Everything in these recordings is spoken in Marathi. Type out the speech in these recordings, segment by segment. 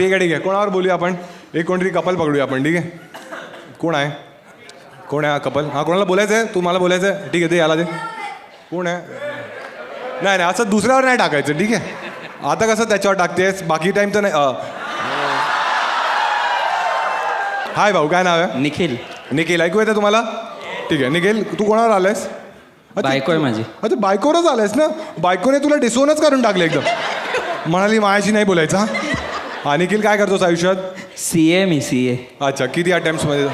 ठीक आहे कोणावर बोलूया आपण. एक कोणतरी कपल पकडूया आपण. ठीक आहे कोण आहे हा कपल. हा कोणाला बोलायचं आहे. तू मला बोलायचं आहे. ठीक आहे दे याला दे. कोण आहे. नाही असं दुसऱ्यावर नाही टाकायचं. ठीक आहे आता कसं त्याच्यावर टाकतेस बाकी टाइम तर नाही. हाय भाऊ काय नाव आहे. निखिल ऐकू येतं तुम्हाला. ठीक आहे निखिल तू कोणावर आलायस. बायको आहे माझी. अच्छा बायकोवरच आलायस ना. बायकोने तुला डिसोनच करून टाकलं एकदम. म्हणाली माझ्याशी नाही बोलायचा. हा निखिल काय करतोस आयुष्यात. CA मी CA. अच्छा किती अटेम्प्ट्समध्ये.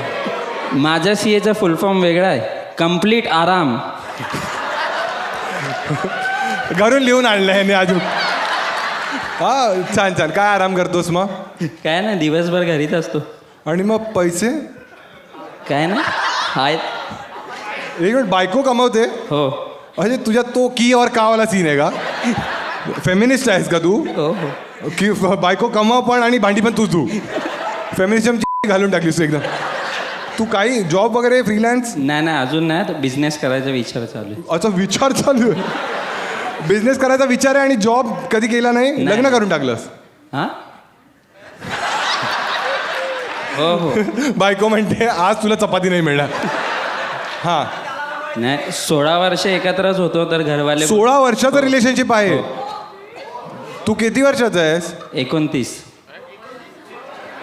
माझ्या CAचा फुल फॉर्म वेगळा आहे. कंप्लीट आराम. घरून लिहून आणलं आहे अजून. हा छान काय आराम करतोस मग. काय ना दिवसभर घरीच असतो. आणि मग पैसे. काय ना आहेत. एक मिनिट बायको कमवते. हो म्हणजे तुझ्या तो की और कावाला सीन आहे का. फेमिनिस्ट आहेस का तू. हो की बायको कमाव पण आणि भांडी पण तू फेमिनिझम घालून टाकलीस एकदम. तू काही जॉब वगैरे फ्रीलान्स. नाही अजून नाही. बिझनेस करायचा विचार चालू आहे. अच्छा विचार चालू आहे. बिझनेस करायचा विचार आहे आणि जॉब कधी केला नाही. लग्न करून टाकलंस. हां हो बायको म्हणते आज तुला चपाती नाही मिळणार. हां नाही 16 वर्ष एकत्रच होतो तर घरवाले. 16 वर्षाचं रिलेशनशिप आहे. तू किती वर्षाचा आहेस. 29.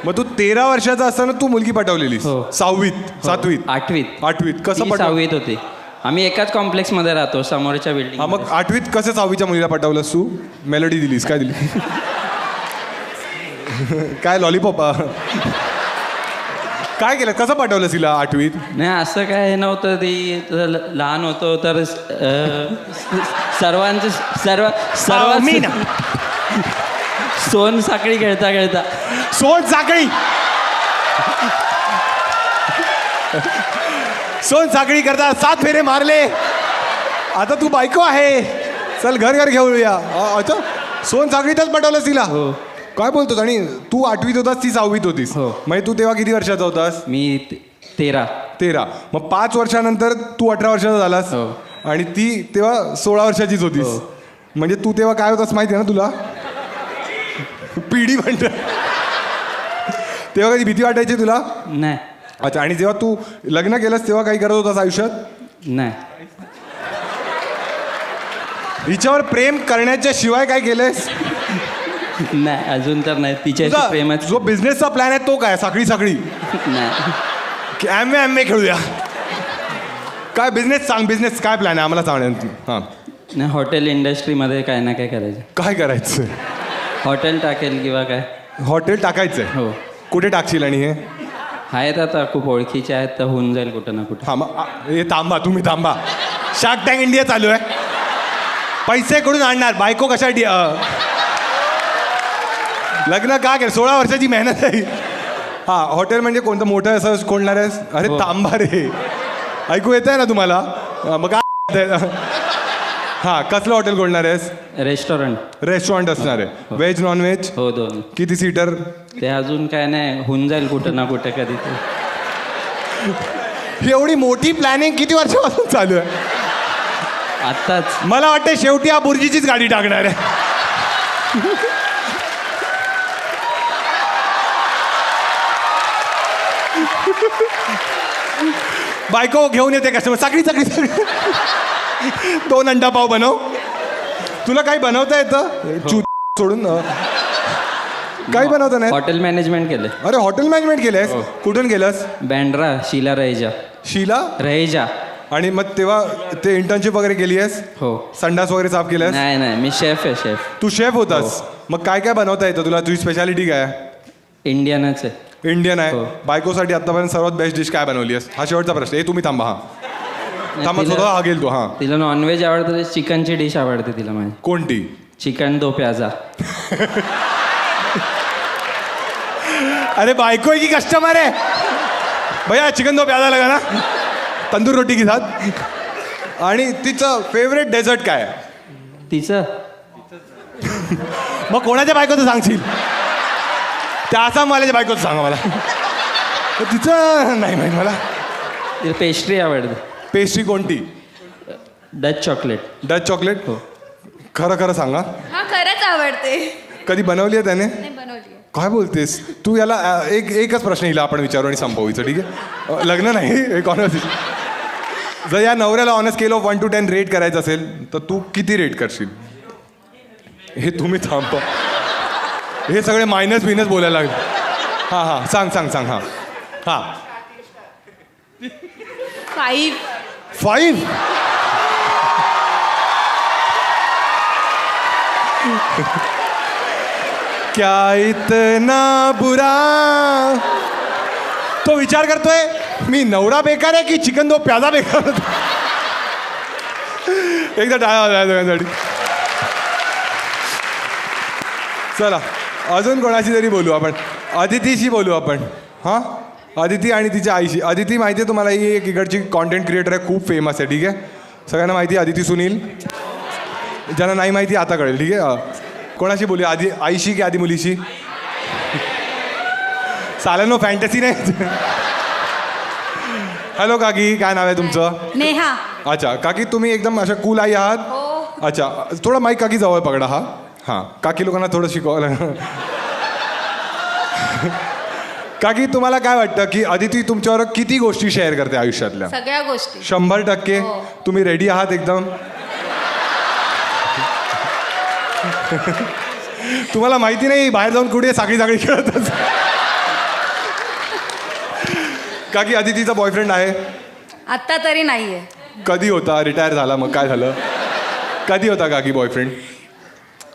मग तू 13 वर्षाचा असताना तू मुलगी पटवलेली. हो. 6वीत 7वीत 8वीत कसं 6वीत होती. आम्ही एकाच कॉम्प्लेक्स मध्ये राहतो समोरच्या बिल्डिंग. हा मग 8वीत कसं 6वीच्या मुलीला पटवलंस तू. मेलोडी दिलीस काय दिली. काय लॉलीपॉप. काय केलं कसं पटवलं तिला 8वीत. नाही असं काय हे नव्हतं. ती लहान होतो तर सर्वांचे सर्व सोन साखळी खेळता सोन साखळी करता 7 फेरे मारले. आता तू बायको आहे. चल घर घेऊया. अच्छा सोन साखळीतच पटवलंस तिला. हो काय बोलतोस. आणि तू 8वीत होतास ती 6वीत होतीस. हो. म्हणजे तू तेव्हा किती वर्षाचा होतास. मी 13. मग 5 वर्षानंतर तू 18 वर्षाचा झालास. हो. आणि ती तेव्हा 16 वर्षाचीच होतीस. हो. म्हणजे तू तेव्हा काय होतास माहिती आहे ना तुला. पिढी म्हणत. तेव्हा कधी भीती वाटायची तुला. नाही अच्छा आणि जेव्हा तू लग्न केलंस तेव्हा काही करत होतास आयुष्यात. नाही हिच्यावर प्रेम करण्याच्या शिवाय काय केलंयस. नाही अजून तर नाही. तिच्याशी प्रेमात जो बिझनेसचा प्लॅन आहे तो काय. साखळी नाही. एम ए खेळूया. काय बिझनेस सांग. बिझनेस काय प्लॅन आहे आम्हाला सांग. हां नाही हॉटेल इंडस्ट्रीमध्ये काय ना काय करायचं. काय करायचं. हॉटेल टाकेल किंवा काय. हॉटेल टाकायचंय. हो कुठे टाकशील. आणि हे आहेत आता खूप ओळखीचे आहेत तर होऊन जाईल कुठं ना कुठं. हां मग हे तुम्ही थांबा. शार्क टँक इंडिया चालू आहे. पैसे कुठून आणणार. बायको कशासाठी. लग्न का केलं. 16 वर्षाची मेहनत आहे. हां हॉटेल म्हणजे कोणतं मोठं असं खोलणार आहेस. अरे थांबा रे. ऐकू येत आहे ना तुम्हाला. मग काय. हां कसलं हॉटेल खोलणार आहेस. रेस्टॉरंट असणार आहे. Veg non veg. हो 2. किती सीटर. ते अजून काय नाही होऊन जाईल कुठं ना कुठं कधी ते. एवढी मोठी प्लॅनिंग किती वर्षापासून चालू आहे. आत्ताच. मला वाटतं शेवटी हा बुर्जीचीच गाडी टाकणार आहे. बायको घेऊन येते कस्टमर. साखळी 2 अंडा पाव बनव. तुला काही बनवता येतं. सोडून काही बनवता नाही. हॉटेल मॅनेजमेंट केलं. अरे हॉटेल मॅनेजमेंट केलंयस. कुठून केलंस. बँड्रा शीला रहेजा. आणि मग तेव्हा ते इंटर्नशिप वगैरे केली आहेस. हो. संडास वगैरे साफ केलंस. नाही मी शेफ आहे. तू शेफ होतास. मग काय काय बनवता येतं तुला. तुझी स्पेशालिटी काय. इंडियनच आहे. इंडियन आहे. हो. बायकोसाठी आतापर्यंत सर्वात बेस्ट डिश काय बनवली आहेस. हा शेवटचा प्रश्न. तुम्ही थांबा. थांबा स्वतः हा गेल तो. हां तिला नॉनव्हेज आवडतं. चिकनची डिश आवडते तिला माझी. कोणती. चिकन दो प्याजा. अरे बायको आहे की कस्टमर आहे. भैया चिकन दो प्याजा लगा ना. तंदूर रोटी की साथ. आणि तिचं फेवरेट डेझर्ट काय. तिचं मग कोणाच्या बायकोचं सांगशील. त्या आसाम वाल्याच्या बायकोचं सांगा मला. तिचं नाही माहीत मला. तिला पेस्ट्री आवडते. पेस्ट्री कोणती. Dutch chocolate. हो खरं सांगा. हा खरंच आवडते. कधी बनवली आहे त्याने. नाही बनवली. काय बोलतेस तू? याला एकच प्रश्न हिला आपण विचारू आणि संपवायचं, ठीक आहे? लग्न नाही, एक कॉन्व्हर्सेशन. जर या नवऱ्याला on a scale of 1 to 10 rate करायचं असेल तर तू किती रेट करशील? हे तुम्ही थांबा, हे सगळे मायनस बिनस बोलायला लागले. हां हां, सांग सांग सांग. हां हां. 5. 5? क्या इतना बुरा. तो विचार करतोय मी नवरा बेकार आहे की चिकन दो प्याजा बेकार होता. एकदा टाळा दोघांसाठी. चला अजून कोणाशी तरी बोलू आपण. अदितीशी बोलू आपण. हां, अदिती आणि तिच्या आईशी. अदिती माहिती आहे तुम्हाला, ही एक इकडची कॉन्टेंट क्रिएटर आहे, खूप फेमस आहे, ठीक आहे? सगळ्यांना माहिती आहे अदिती सुनील. ज्यांना नाही माहिती आता कळेल, ठीक आहे? कोणाशी बोलू, आधी आईशी की आधी मुलीशी? सालानो फॅन्टसी नाही. हॅलो काकी, काय नाव आहे तुमचं? नेहा. अच्छा काकी, तुम्ही एकदम अशा कूल आई आहात. अच्छा, थोडा माईक काकी जवळ पकडा. हा हां, काकी लोकांना थोडं शिकवायला. काकी, तुम्हाला काय वाटतं की अदिती तुमच्यावर किती गोष्टी शेअर करते आयुष्यातल्या? सगळ्या गोष्टी. 100%. तुम्ही रेडी आहात एकदम? तुम्हाला माहिती नाही बाहेर जाऊन कुठे साखळी साखळी खेळत. काकी, अदितीचा बॉयफ्रेंड आहे? आत्ता तरी नाहीये. कधी होता? रिटायर झाला मग काय झालं? कधी होता काकी बॉयफ्रेंड?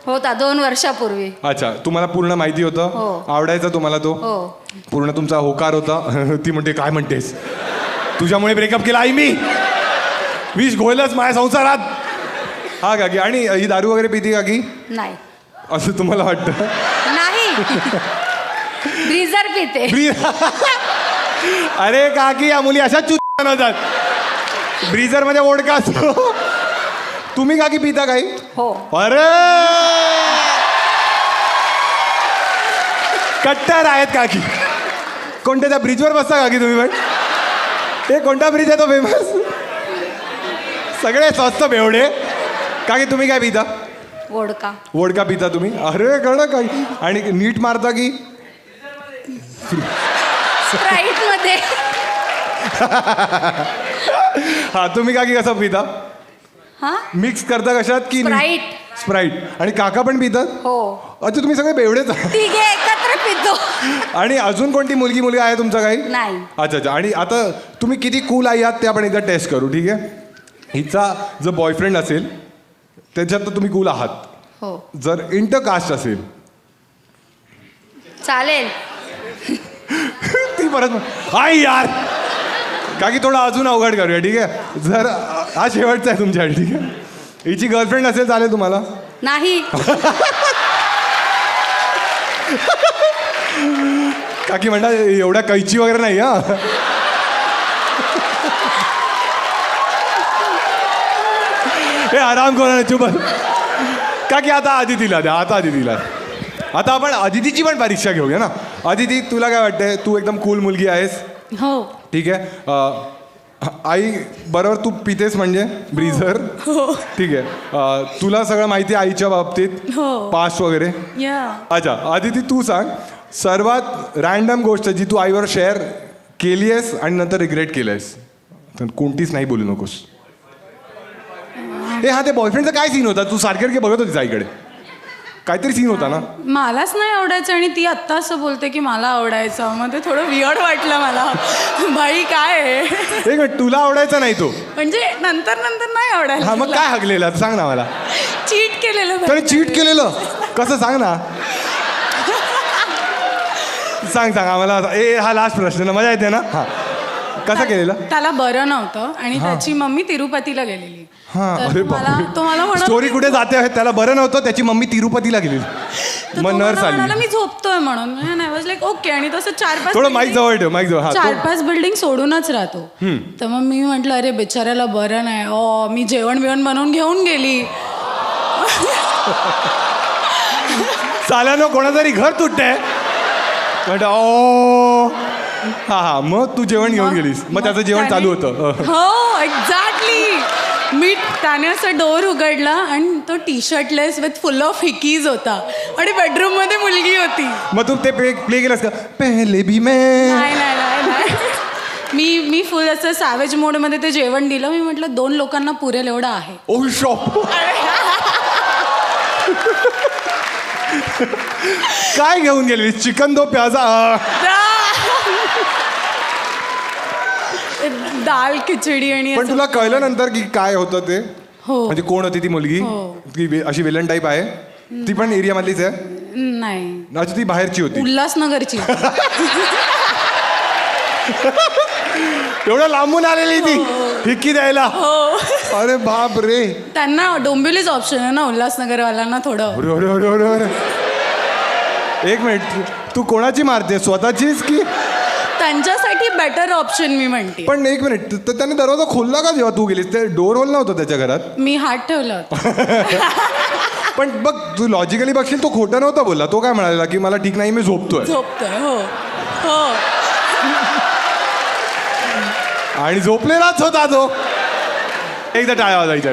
होता 2 वर्षापूर्वी. अच्छा, तुम्हाला पूर्ण माहिती होतं? हो. आवडायचा तुम्हाला तो? हो. पूर्ण तुमचा होकार होता? ती म्हणते काय म्हणतेस, तुझ्यामुळे ब्रेकअप केला आई मी, विष घोळलंच माझ्या संसारात. हा काकी, आणि ही दारू वगैरे पिती काकी? नाही. असं तुम्हाला वाटतं? नाही. ब्रीजर पिते. अरे काकी, या मुली अशा चुत बनवतात. ब्रीजर मध्ये वोडका असतो. तुम्ही काकी पिता काही? हो. अरे कट्टर आहेत काकी. कोणत्या त्या ब्रिजवर बसता काकी तुम्ही? पण हे कोणता ब्रिज आहे तो फेमस? सगळे स्वस्त बेवडे. काकी तुम्ही काय पिता? वोडका. वोडका पिता तुम्ही? अरे कळ काय. आणि नीट मारता की? स्प्राईट मध्ये. हा, तुम्ही काकी कसं पिता? हा, मिक्स करता कशात की? स्प्राईट. स्प्राईट. आणि काका पण पितात? हो. अच्छा, तुम्ही सगळे बेवडेच आहात. तिघे एकत्र पितो. आणि अजून कोणती मुलगी आहे तुमचा काही? नाही. अच्छा अच्छा. आणि आता तुम्ही किती कूल आई आहात ते आपण एकदा टेस्ट करू, ठीक आहे? हिचा जर बॉयफ्रेंड असेल त्याच्यात तर तुम्ही कूल आहात. हो. जर इंटरकास्ट असेल चालेल. ती परत आई यार. काकी, थोडा अजून अवघड करूया, ठीक आहे? जर हा शेवटचा आहे तुमच्यासाठी, ठीक आहे? हिची गर्लफ्रेंड असेल चालेल तुम्हाला? नाही. काकी म्हणता एवढ्या कैची वगैरे नाही. हा, हे आराम करा चुप. काकी, आता अदितीला द्या. आता अदितीला. आता आपण अदितीची पण परीक्षा घेऊया ना. अदिती, तुला काय वाटतंय? तू एकदम कूल मुलगी आहेस, हो. ठीक आहे? आई बरोबर तू पितेस म्हणजे ब्रीझर, ठीक आहे? तुला सगळं माहिती आहे आईच्या बाबतीत, पास्ट वगैरे? अच्छा, अदिती तू सांग, सर्वात रॅन्डम गोष्ट जी तू आईवर शेअर केली आहेस आणि नंतर रिग्रेट केलं आहेस, तर कोणतीच नाही बोलू नकोस. हा, ते बॉयफ्रेंडचा काय सीन होता? तू सारखे बघत होतीस आईकडे, काहीतरी सीन होता ना? मलाच नाही आवडायचं आणि ती आत्ता असं बोलते की मला आवडायचं. मग ते थोडं वियर्ड वाटलं मला. बाई काय आहे? एक मिनिट, तुला आवडायचा नाही तो? म्हणजे नंतर नंतर नाही आवडायला. हा, मग काय हगलेला सांग ना मला. चीट केलेलं. त्याने चीट केलेलं कसं सांग ना. सांग सांग आम्हाला. हा लास्ट प्रश्न ना, मजा येते ना? हा, कसं केलेलं? त्याला बरं नव्हतं आणि त्याची मम्मी तिरुपतीला गेलेली. हा, तर अरे तो मला म्हणत स्टोरी कुठे जाते? त्याला बरं नव्हतं, त्याची मम्मी तिरुपतीला गेलेली, मग नर्स आली. मी झोपतोय म्हणून. I was like okay. आणि तसं 4-5 थोडं माईक जवळ ठेव, माईक जवळ. 4-5 बिल्डिंग सोडूनच राहतो. तर मग मी म्हटलं अरे बिचाऱ्याला बरं नाही. मी जेवण बिवण बनवून घेऊन गेली. चाल्यानं कोणातरी घर तुटतंय म्हटलं ओ. हा हा, मग तू जेवण घेऊन गेलीस, मग त्याचं जेवण चालू होतं. हो, एक्झॅक्टली. मी त्याने असं डोर उघडला आणि तो T shirtless with full of hickeys होता आणि बेडरूम मध्ये मुलगी होती. मग तू ते प्ले केलंस का पहले भी मैं नाही नाही नाही नाही मी फुल असं सॅवेज मोडमध्ये ते जेवण दिलं. मी म्हटलं 2 लोकांना पुरेल एवढं आहे. ओ शॉप काय घेऊन गेली चिकन दो प्याजा दाल खिचडी आणि पण असं. तुला कळलं नंतर की काय होतं ते हो. म्हणजे कोण होती ती मुलगी हो. ती अशी विलन टाईप आहे ती पण एरिया मधलीच आहे नाही अच्छा ती बाहेरची होती उल्हासनगरची. एवढं लांबून आलेली ती हिक्की द्यायला हो. अरे बाप रे त्यांना डोंबिवलीच ऑप्शन आहे ना उल्हासनगरवाल्यांना थोडं. अरे अरे अरे अरे अरे एक मिनिट तू कोणाची मारते स्वतःचीच की त्यांच्यासाठी बेटर ऑप्शन मी म्हणते. पण एक मिनिट तर त्याने दरवाजा खोलला का जेव्हा तू गेलीस ते डोर होल नव्हतं त्याच्या घरात मी हात ठेवला होता. पण बघ तू लॉजिकली बघशील तो खोटा नव्हता बोलला तो काय म्हणाला की मला ठीक नाही मी झोपतोय झोपतोय. हो हो आणि झोपलेलाच होता तो एकदा टाळा वाजायच्या